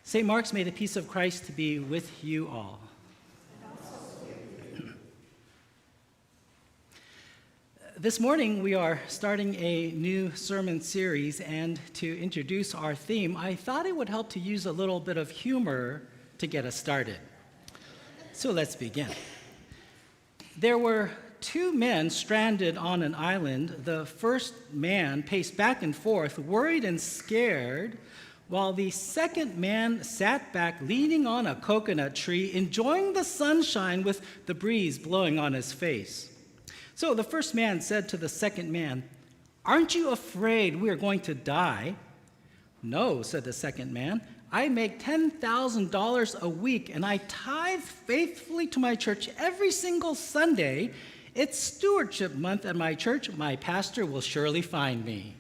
St. Mark's, may the peace of Christ be with you all. This morning we are starting a new sermon series, and to introduce our theme, I thought it would help to use a little bit of humor to get us started. So let's begin. There were two men stranded on an island. The first man paced back and forth, worried and scared, while the second man sat back leaning on a coconut tree, enjoying the sunshine with the breeze blowing on his face. So the first man said to the second man, "Aren't you afraid we are going to die?" "No," said the second man. "I make $10,000 a week, and I tithe faithfully to my church every single Sunday. It's stewardship month at my church. My pastor will surely find me."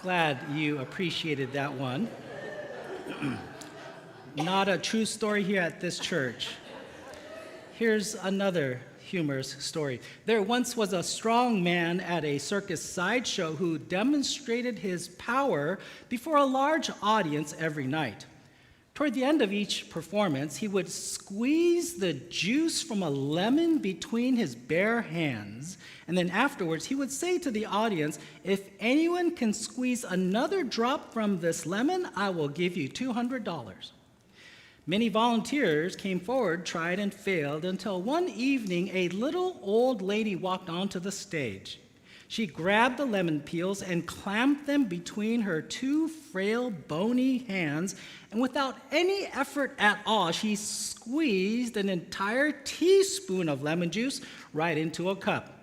Glad you appreciated that one. Not a true story here at this church. Here's another humorous story. There once was a strong man at a circus sideshow who demonstrated his power before a large audience every night. Toward the end of each performance, he would squeeze the juice from a lemon between his bare hands, and then afterwards he would say to the audience, "If anyone can squeeze another drop from this lemon, I will give you $200. Many volunteers came forward, tried and failed, until one evening a little old lady walked onto the stage. She grabbed the lemon peels and clamped them between her two frail, bony hands, and without any effort at all, she squeezed an entire teaspoon of lemon juice right into a cup.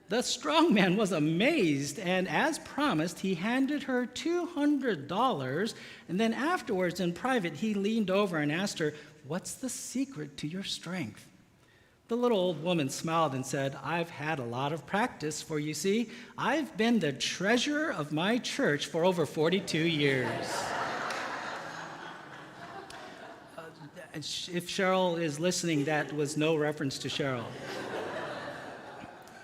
The strong man was amazed, and as promised, he handed her $200, and then afterwards, in private, he leaned over and asked her, "What's the secret to your strength?" The little old woman smiled and said, "I've had a lot of practice, for you see, I've been the treasurer of my church for over 42 years. If Cheryl is listening, that was no reference to Cheryl.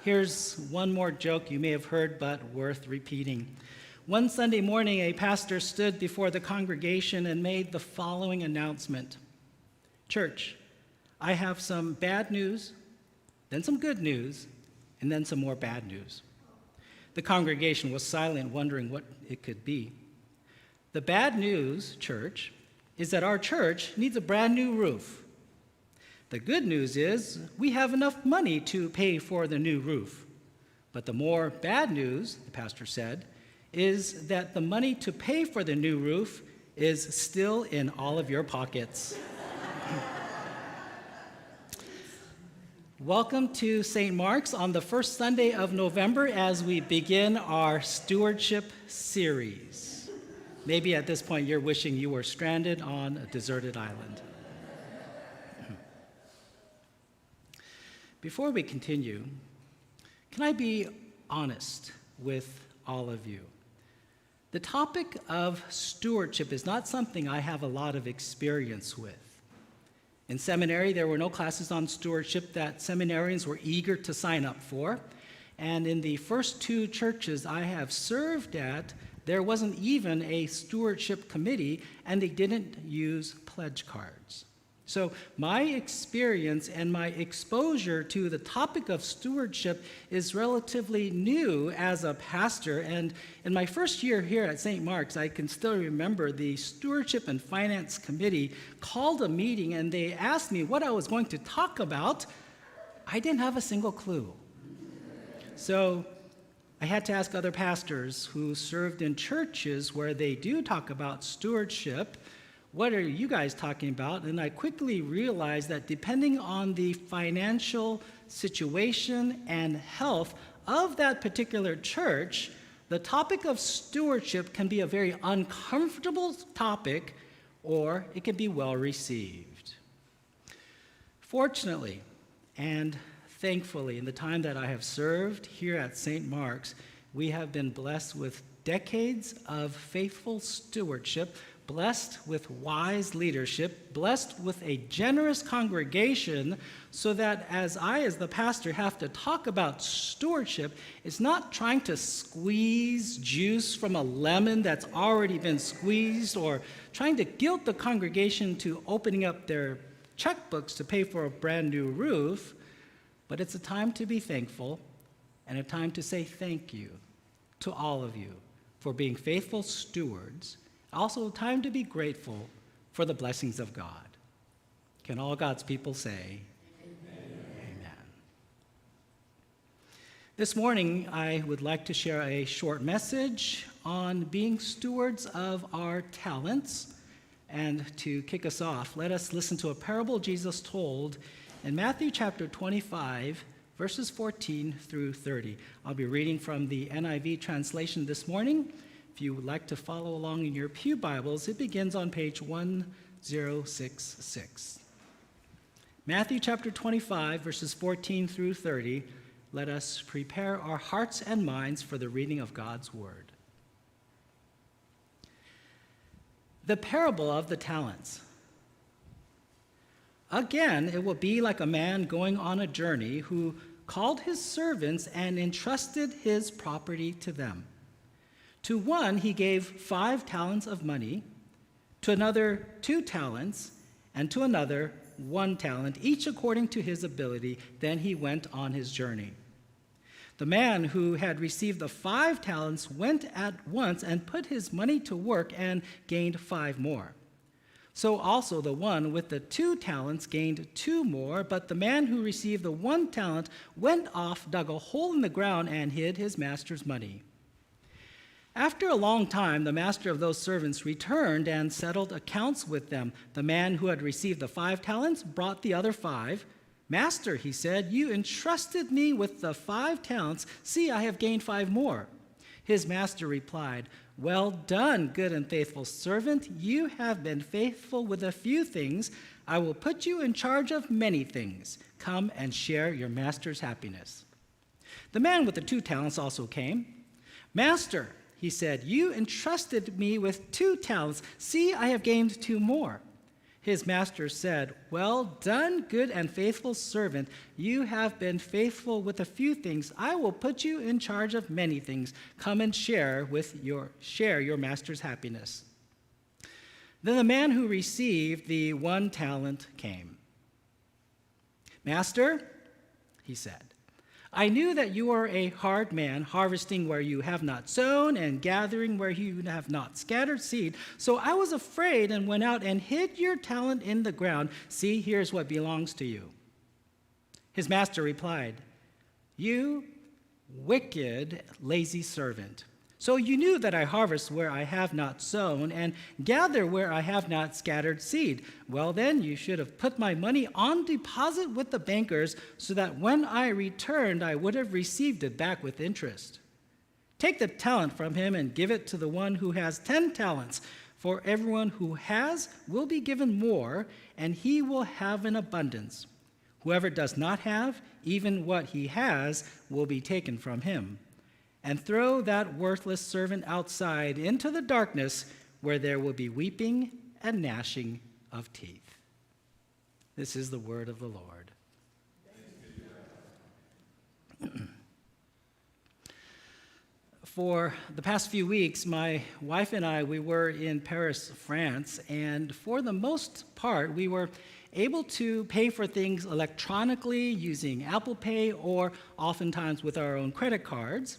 Here's one more joke you may have heard, but worth repeating. One Sunday morning, a pastor stood before the congregation and made the following announcement: "Church, I have some bad news, then some good news, and then some more bad news." The congregation was silent, wondering what it could be. "The bad news, church, is that our church needs a brand new roof. The good news is we have enough money to pay for the new roof. But the more bad news," the pastor said, "is that the money to pay for the new roof is still in all of your pockets." Welcome to St. Mark's on the first Sunday of November as we begin our stewardship series. Maybe at this point you're wishing you were stranded on a deserted island. Before we continue, can I be honest with all of you? The topic of stewardship is not something I have a lot of experience with. In seminary, there were no classes on stewardship that seminarians were eager to sign up for. And in the first two churches I have served at, there wasn't even a stewardship committee, and they didn't use pledge cards. So my experience and my exposure to the topic of stewardship is relatively new as a pastor. And in my first year here at St. Mark's, I can still remember the Stewardship and Finance Committee called a meeting, and they asked me what I was going to talk about. I didn't have a single clue. So I had to ask other pastors who served in churches where they do talk about stewardship, "What are you guys talking about?" And I quickly realized that depending on the financial situation and health of that particular church, the topic of stewardship can be a very uncomfortable topic, or it can be well received. Fortunately and thankfully, in the time that I have served here at St. Mark's, we have been blessed with decades of faithful stewardship blessed with wise leadership, blessed with a generous congregation, so that as the pastor, have to talk about stewardship, it's not trying to squeeze juice from a lemon that's already been squeezed, or trying to guilt the congregation to opening up their checkbooks to pay for a brand new roof, but it's a time to be thankful and a time to say thank you to all of you for being faithful stewards. Also a time to be grateful for the blessings of God. Can all God's people say, Amen. This morning, I would like to share a short message on being stewards of our talents. And to kick us off, let us listen to a parable Jesus told in Matthew chapter 25, verses 14 through 30. I'll be reading from the NIV translation this morning. If you would like to follow along in your pew Bibles, it begins on page 1066. Matthew chapter 25, verses 14 through 30. Let us prepare our hearts and minds for the reading of God's word. The parable of the talents. Again, it will be like a man going on a journey who called his servants and entrusted his property to them. To one he gave 5 talents of money, to another 2 talents, and to another 1 talent, each according to his ability. Then he went on his journey. The man who had received the 5 talents went at once and put his money to work and gained 5 more. So also the one with the 2 talents gained 2 more, but the man who received the 1 talent went off, dug a hole in the ground, and hid his master's money. After a long time, the master of those servants returned and settled accounts with them. The man who had received the 5 talents brought the other 5. Master, he said, you entrusted me with the 5 talents. See, I have gained 5 more. His master replied, well done, good and faithful servant. You have been faithful with a few things. I will put you in charge of many things. Come and share your master's happiness. The man with the 2 talents also came. Master, he said, you entrusted me with 2 talents. See, I have gained 2 more. His master said, well done, good and faithful servant. You have been faithful with a few things. I will put you in charge of many things. Come and share your master's happiness. Then the man who received the 1 talent came. Master, he said, I knew that you are a hard man, harvesting where you have not sown and gathering where you have not scattered seed. So I was afraid and went out and hid your talent in the ground. See, here's what belongs to you. His master replied, you wicked, lazy servant. So you knew that I harvest where I have not sown and gather where I have not scattered seed. Well, then you should have put my money on deposit with the bankers so that when I returned, I would have received it back with interest. Take the talent from him and give it to the one who has 10 talents. For everyone who has will be given more, and he will have an abundance. Whoever does not have, even what he has will be taken from him. And throw that worthless servant outside into the darkness where there will be weeping and gnashing of teeth. This is the word of the Lord. For the past few weeks, my wife and I, we were in Paris, France, and for the most part, we were able to pay for things electronically using Apple Pay or oftentimes with our own credit cards.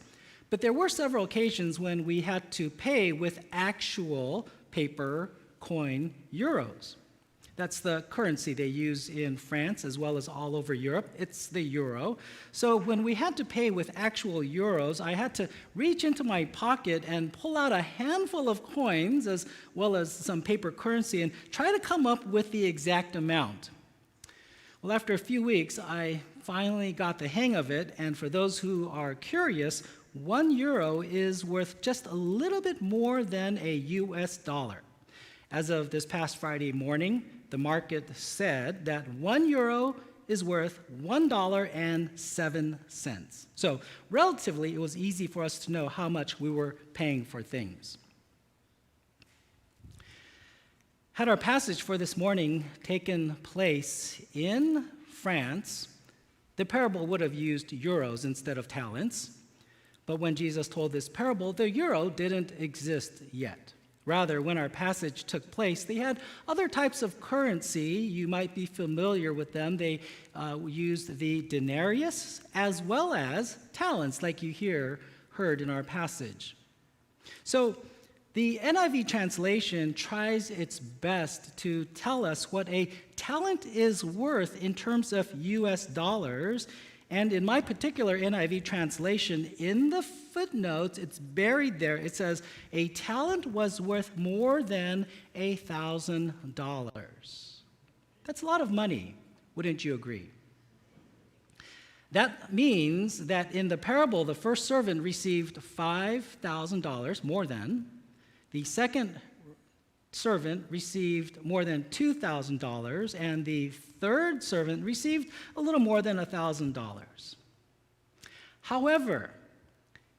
But there were several occasions when we had to pay with actual paper coin euros. That's the currency they use in France as well as all over Europe. It's the euro. So when we had to pay with actual euros, I had to reach into my pocket and pull out a handful of coins as well as some paper currency and try to come up with the exact amount. Well, after a few weeks, I finally got the hang of it, and for those who are curious, 1 euro is worth just a little bit more than a US dollar. As of this past Friday morning, the market said that 1 euro is worth $1.07. So relatively, it was easy for us to know how much we were paying for things. Had our passage for this morning taken place in France, the parable would have used euros instead of talents. But when Jesus told this parable, the euro didn't exist yet. Rather, when our passage took place, they had other types of currency. You might be familiar with them. They used the denarius as well as talents, like you heard in our passage. So the NIV translation tries its best to tell us what a talent is worth in terms of US dollars. And in my particular NIV translation, in the footnotes, it's buried there. It says, a talent was worth more than $1,000. That's a lot of money, wouldn't you agree? That means that in the parable, the first servant received $5,000, more than. The second servant received more than $2,000, and the third servant received a little more than $1,000. However,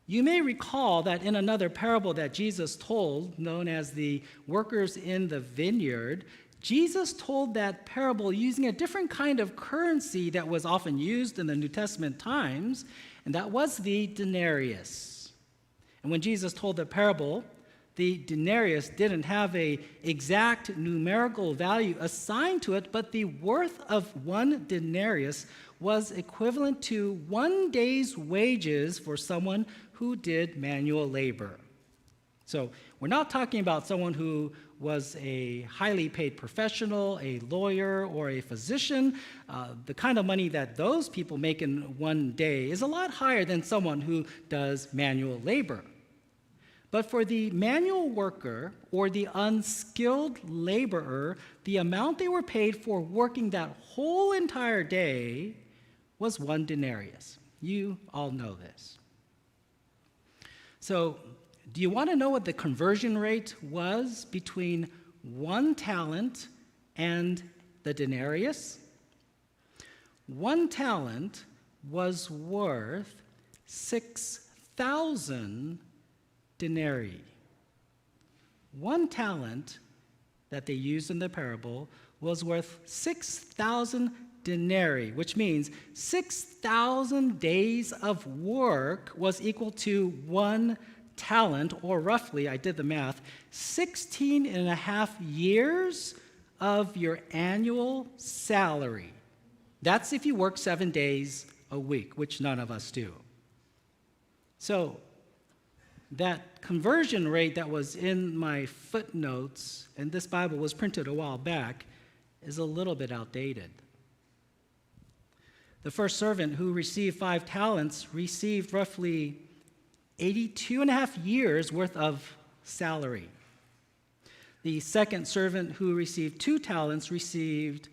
you may recall that in another parable that Jesus told, known as the workers in the vineyard, Jesus told that parable using a different kind of currency that was often used in the New Testament times, and that was the denarius. And when Jesus told the parable, the denarius didn't have an exact numerical value assigned to it, but the worth of one denarius was equivalent to 1 day's wages for someone who did manual labor. So we're not talking about someone who was a highly paid professional, a lawyer, or a physician. The kind of money that those people make in 1 day is a lot higher than someone who does manual labor. But for the manual worker or the unskilled laborer, the amount they were paid for working that whole entire day was 1 denarius. You all know this. So, do you want to know what the conversion rate was between 1 talent and the denarius? 1 talent was worth 6,000 denarii. 1 talent that they used in the parable was worth 6,000 denarii, which means 6,000 days of work was equal to 1 talent, or roughly, I did the math, 16 and a half years of your annual salary. That's if you work 7 days a week, which none of us do. So, that conversion rate that was in my footnotes, and this Bible was printed a while back, is a little bit outdated. The first servant who received 5 talents received roughly 82 and a half years worth of salary. The second servant who received 2 talents received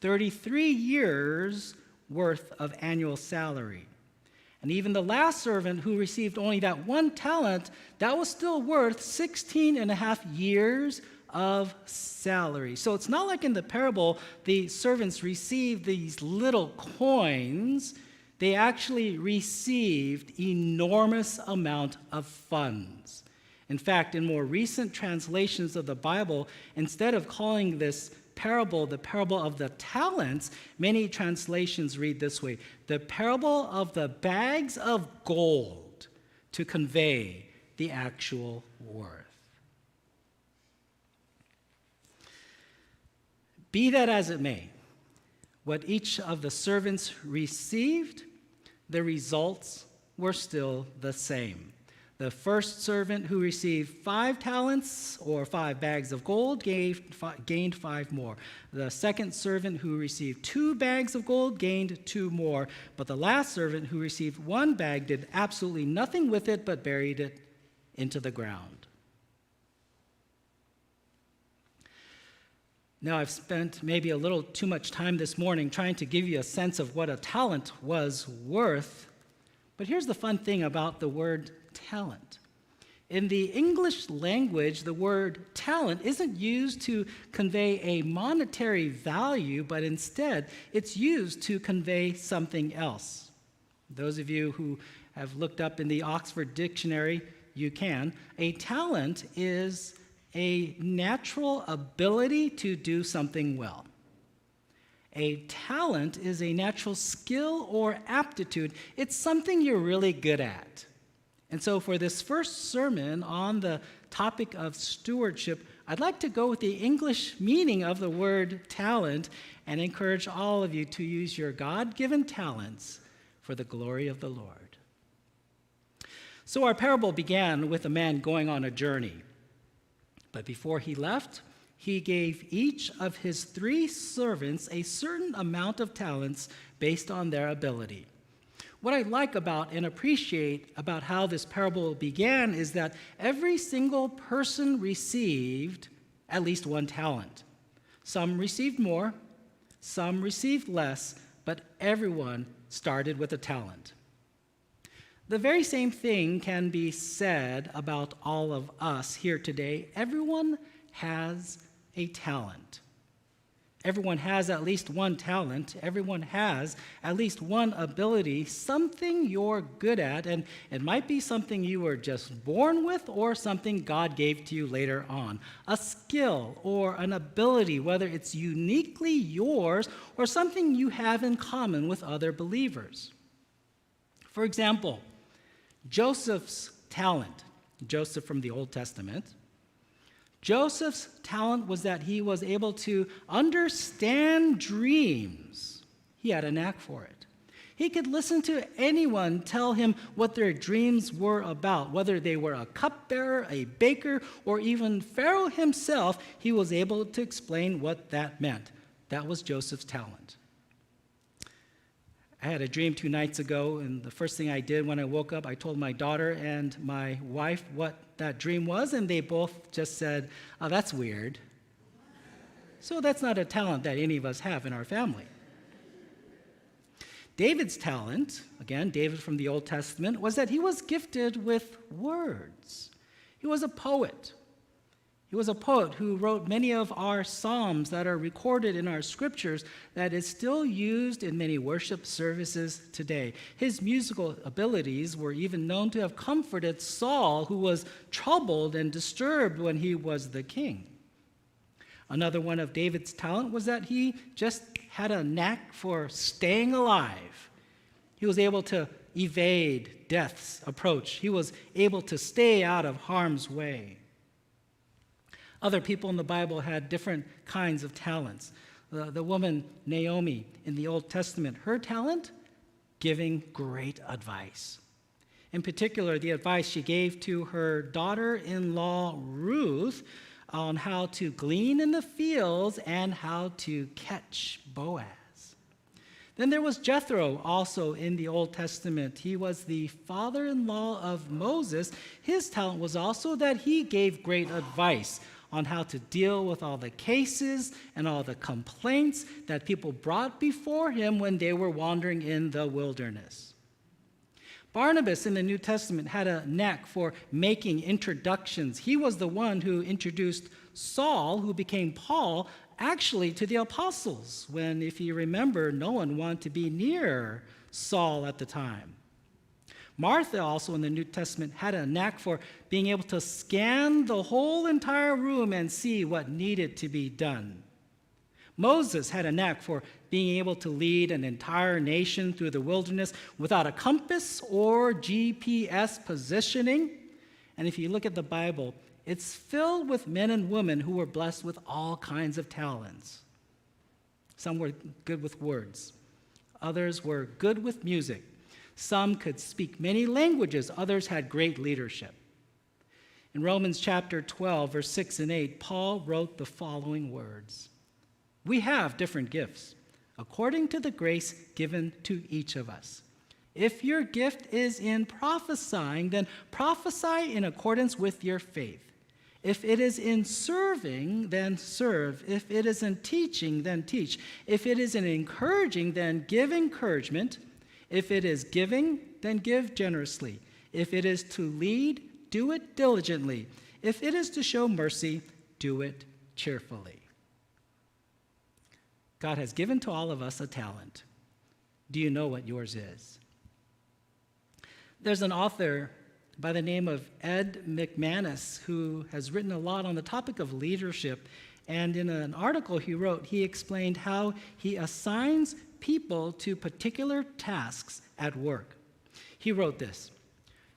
33 years worth of annual salary. And even the last servant who received only that 1 talent, that was still worth 16 and a half years of salary. So it's not like in the parable, the servants received these little coins. They actually received enormous amount of funds. In fact, in more recent translations of the Bible, instead of calling this parable the parable of the talents, many translations read this way: the parable of the bags of gold, to convey the actual worth. Be that as it may, what each of the servants received, the results were still the same. The first servant who received 5 talents or 5 bags of gold gained 5 more. The second servant who received 2 bags of gold gained 2 more. But the last servant who received 1 bag did absolutely nothing with it but buried it into the ground. Now, I've spent maybe a little too much time this morning trying to give you a sense of what a talent was worth. But here's the fun thing about the word talent. In the English language, the word talent isn't used to convey a monetary value, but instead it's used to convey something else. Those of you who have looked up in the Oxford Dictionary, you can. A talent is a natural ability to do something well. A talent is a natural skill or aptitude. It's something you're really good at. And so for this first sermon on the topic of stewardship, I'd like to go with the English meaning of the word talent and encourage all of you to use your God-given talents for the glory of the Lord. So our parable began with a man going on a journey. But before he left, he gave each of his 3 servants a certain amount of talents based on their ability. What I like about and appreciate about how this parable began is that every single person received at least 1 talent. Some received more, some received less, but everyone started with a talent. The very same thing can be said about all of us here today. Everyone has a talent. Everyone has at least 1 talent. Everyone has at least 1 ability, something you're good at, and it might be something you were just born with or something God gave to you later on. A skill or an ability, whether it's uniquely yours or something you have in common with other believers. For example, Joseph's talent, Joseph from the Old Testament, Joseph's talent was that he was able to understand dreams. He had a knack for it. He could listen to anyone tell him what their dreams were about, whether they were a cupbearer, a baker, or even Pharaoh himself. He was able to explain what that meant. That was Joseph's talent. I had a dream 2 nights ago, and the first thing I did when I woke up, I told my daughter and my wife what that dream was, and they both just said, "Oh, that's weird." So that's not a talent that any of us have in our family. David's talent, again, David from the Old Testament, was that he was gifted with words. He was a poet. He was a poet who wrote many of our psalms that are recorded in our scriptures that is still used in many worship services today. His musical abilities were even known to have comforted Saul, who was troubled and disturbed when he was the king. Another one of David's talent was that he just had a knack for staying alive. He was able to evade death's approach. He was able to stay out of harm's way. Other people in the Bible had different kinds of talents. The woman Naomi in the Old Testament, her talent, giving great advice. In particular, the advice she gave to her daughter-in-law Ruth on how to glean in the fields and how to catch Boaz. Then there was Jethro, also in the Old Testament. He was the father-in-law of Moses. His talent was also that he gave great advice on how to deal with all the cases and all the complaints that people brought before him when they were wandering in the wilderness. Barnabas in the New Testament had a knack for making introductions. He was the one who introduced Saul, who became Paul, actually to the apostles, when, if you remember, no one wanted to be near Saul at the time. Martha, also in the New Testament, had a knack for being able to scan the whole entire room and see what needed to be done. Moses had a knack for being able to lead an entire nation through the wilderness without a compass or GPS positioning. And if you look at the Bible, it's filled with men and women who were blessed with all kinds of talents. Some were good with words. Others were good with music. Some could speak many languages. Others had great leadership. In Romans chapter 12, verse 6 and 8, Paul wrote the following words: "We have different gifts, according to the grace given to each of us. If your gift is in prophesying, then prophesy in accordance with your faith. If it is in serving, then serve. If it is in teaching, then teach. If it is in encouraging, then give encouragement. If it is giving, then give generously. If it is to lead, do it diligently. If it is to show mercy, do it cheerfully." God has given to all of us a talent. Do you know what yours is? There's an author by the name of Ed McManus, who has written a lot on the topic of leadership. And in an article he wrote, he explained how he assigns people to particular tasks at work. He wrote this: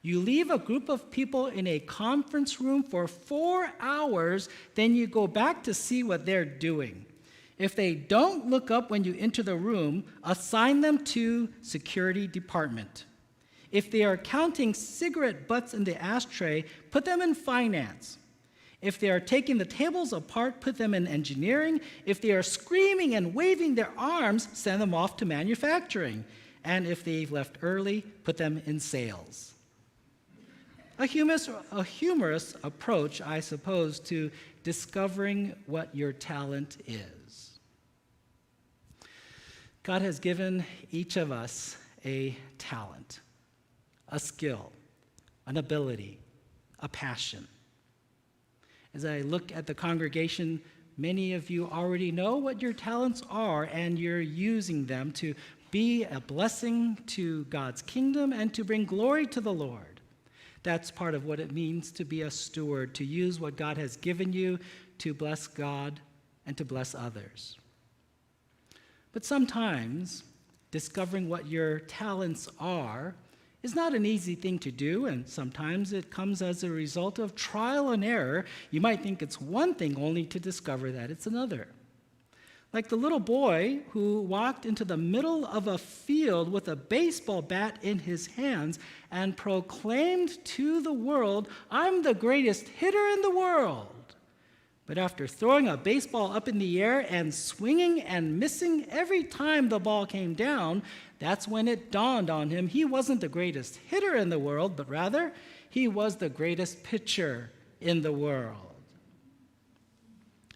"You leave a group of people in a conference room for 4 hours, then you go back to see what they're doing. If they don't look up when you enter the room, assign them to security department. If they are counting cigarette butts in the ashtray, put them in finance. If they are taking the tables apart, put them in engineering. If they are screaming and waving their arms, send them off to manufacturing. And if they've left early, put them in sales." A humorous approach, I suppose, to discovering what your talent is. God has given each of us a talent, a skill, an ability, a passion. As I look at the congregation, many of you already know what your talents are, and you're using them to be a blessing to God's kingdom and to bring glory to the Lord. That's part of what it means to be a steward, to use what God has given you to bless God and to bless others. But sometimes discovering what your talents are is not an easy thing to do, and sometimes it comes as a result of trial and error. You might think it's one thing only to discover that it's another. Like the little boy who walked into the middle of a field with a baseball bat in his hands and proclaimed to the world, "I'm the greatest hitter in the world." But after throwing a baseball up in the air and swinging and missing every time the ball came down, that's when it dawned on him he wasn't the greatest hitter in the world, but rather he was the greatest pitcher in the world.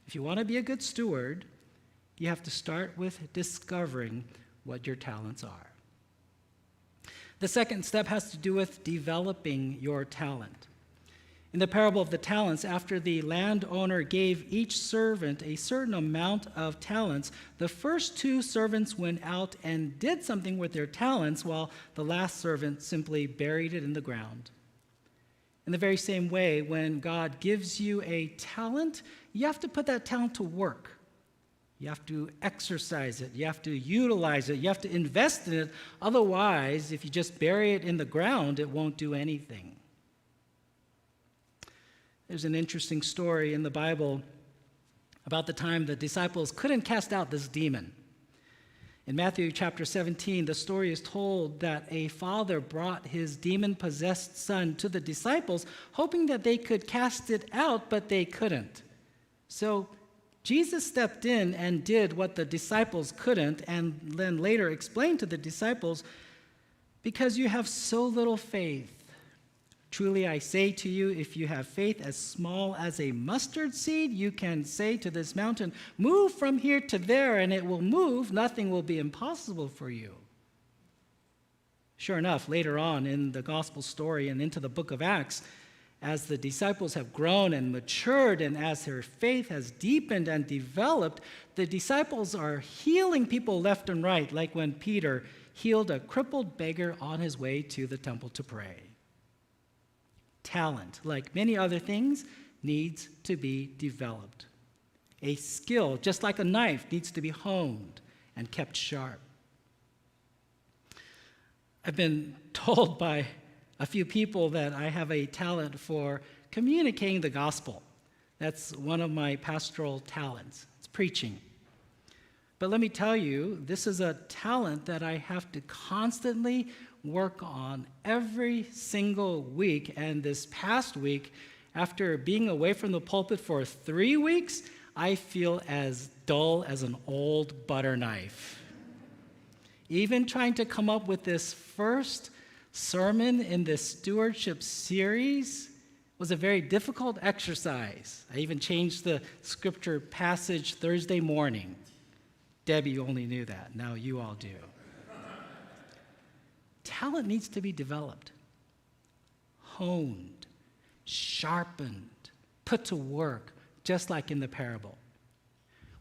If you want to be a good steward, you have to start with discovering what your talents are. The second step has to do with developing your talent. In the parable of the talents, after the landowner gave each servant a certain amount of talents, the first 2 servants went out and did something with their talents, while the last servant simply buried it in the ground. In the very same way, when God gives you a talent, you have to put that talent to work. You have to exercise it. You have to utilize it. You have to invest in it. Otherwise, if you just bury it in the ground, it won't do anything. There's an interesting story in the Bible about the time the disciples couldn't cast out this demon. In Matthew chapter 17, the story is told that a father brought his demon-possessed son to the disciples, hoping that they could cast it out, but they couldn't. So Jesus stepped in and did what the disciples couldn't, and then later explained to the disciples, "Because you have so little faith. Truly I say to you, if you have faith as small as a mustard seed, you can say to this mountain, 'Move from here to there,' and it will move. Nothing will be impossible for you." Sure enough, later on in the gospel story and into the book of Acts, as the disciples have grown and matured, and as their faith has deepened and developed, the disciples are healing people left and right, like when Peter healed a crippled beggar on his way to the temple to pray. Talent, like many other things, needs to be developed. A skill, just like a knife, needs to be honed and kept sharp. I've been told by a few people that I have a talent for communicating the gospel. That's one of my pastoral talents. It's preaching. But let me tell you, this is a talent that I have to constantly work on every single week. And this past week, after being away from the pulpit for 3 weeks, I feel as dull as an old butter knife. Even trying to come up with this first sermon in this stewardship series was a very difficult exercise. I even changed the scripture passage Thursday morning. Debbie only knew that. Now you all do. Talent needs to be developed, honed, sharpened, put to work, just like in the parable.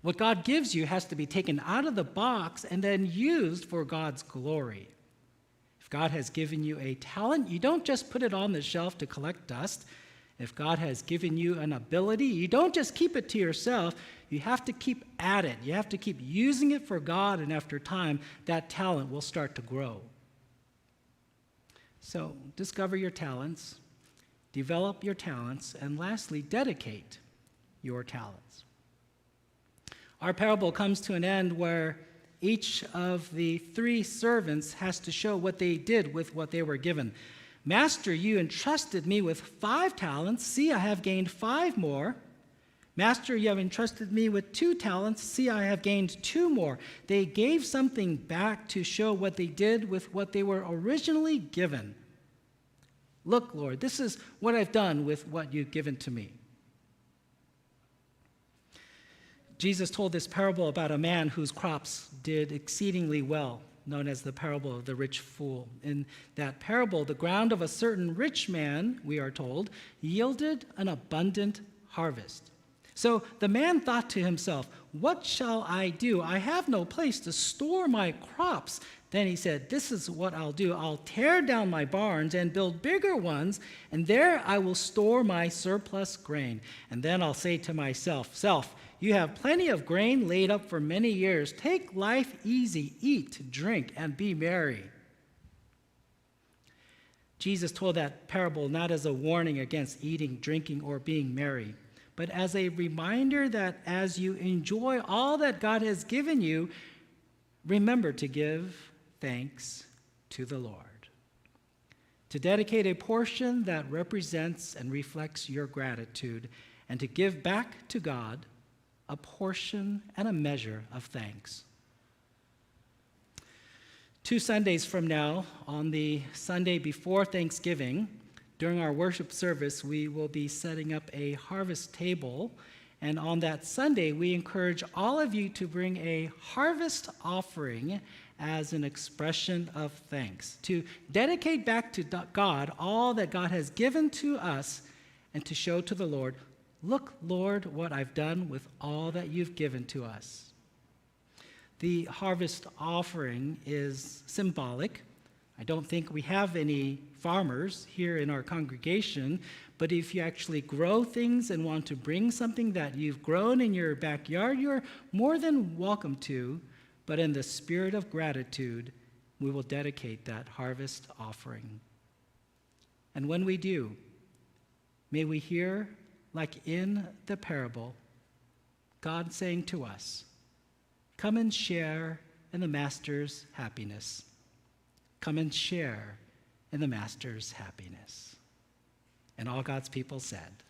What God gives you has to be taken out of the box and then used for God's glory. If God has given you a talent, you don't just put it on the shelf to collect dust. If God has given you an ability, you don't just keep it to yourself. You have to keep at it. You have to keep using it for God, and after time, that talent will start to grow. So, discover your talents, develop your talents, and lastly, dedicate your talents. Our parable comes to an end where each of the three servants has to show what they did with what they were given. Master, you entrusted me with 5 talents. See, I have gained 5 more. Master, you have entrusted me with 2 talents. See, I have gained 2 more. They gave something back to show what they did with what they were originally given. Look, Lord, this is what I've done with what you've given to me. Jesus told this parable about a man whose crops did exceedingly well, known as the parable of the rich fool. In that parable, the ground of a certain rich man, we are told, yielded an abundant harvest. So the man thought to himself, "What shall I do? I have no place to store my crops." Then he said, "This is what I'll do. I'll tear down my barns and build bigger ones, and there I will store my surplus grain. And then I'll say to myself, 'Self, you have plenty of grain laid up for many years. Take life easy, eat, drink, and be merry.'" Jesus told that parable not as a warning against eating, drinking, or being merry, but as a reminder that as you enjoy all that God has given you, remember to give thanks to the Lord. To dedicate a portion that represents and reflects your gratitude, and to give back to God a portion and a measure of thanks. 2 Sundays from now, on the Sunday before Thanksgiving, during our worship service, we will be setting up a harvest table. And on that Sunday, we encourage all of you to bring a harvest offering as an expression of thanks, to dedicate back to God all that God has given to us, and to show to the Lord, "Look, Lord, what I've done with all that you've given to us." The harvest offering is symbolic. I don't think we have any farmers here in our congregation, but if you actually grow things and want to bring something that you've grown in your backyard, you're more than welcome to. But in the spirit of gratitude, we will dedicate that harvest offering. And when we do, may we hear, like in the parable, God saying to us, "Come and share in the Master's happiness. Come and share in the Master's happiness." And all God's people said,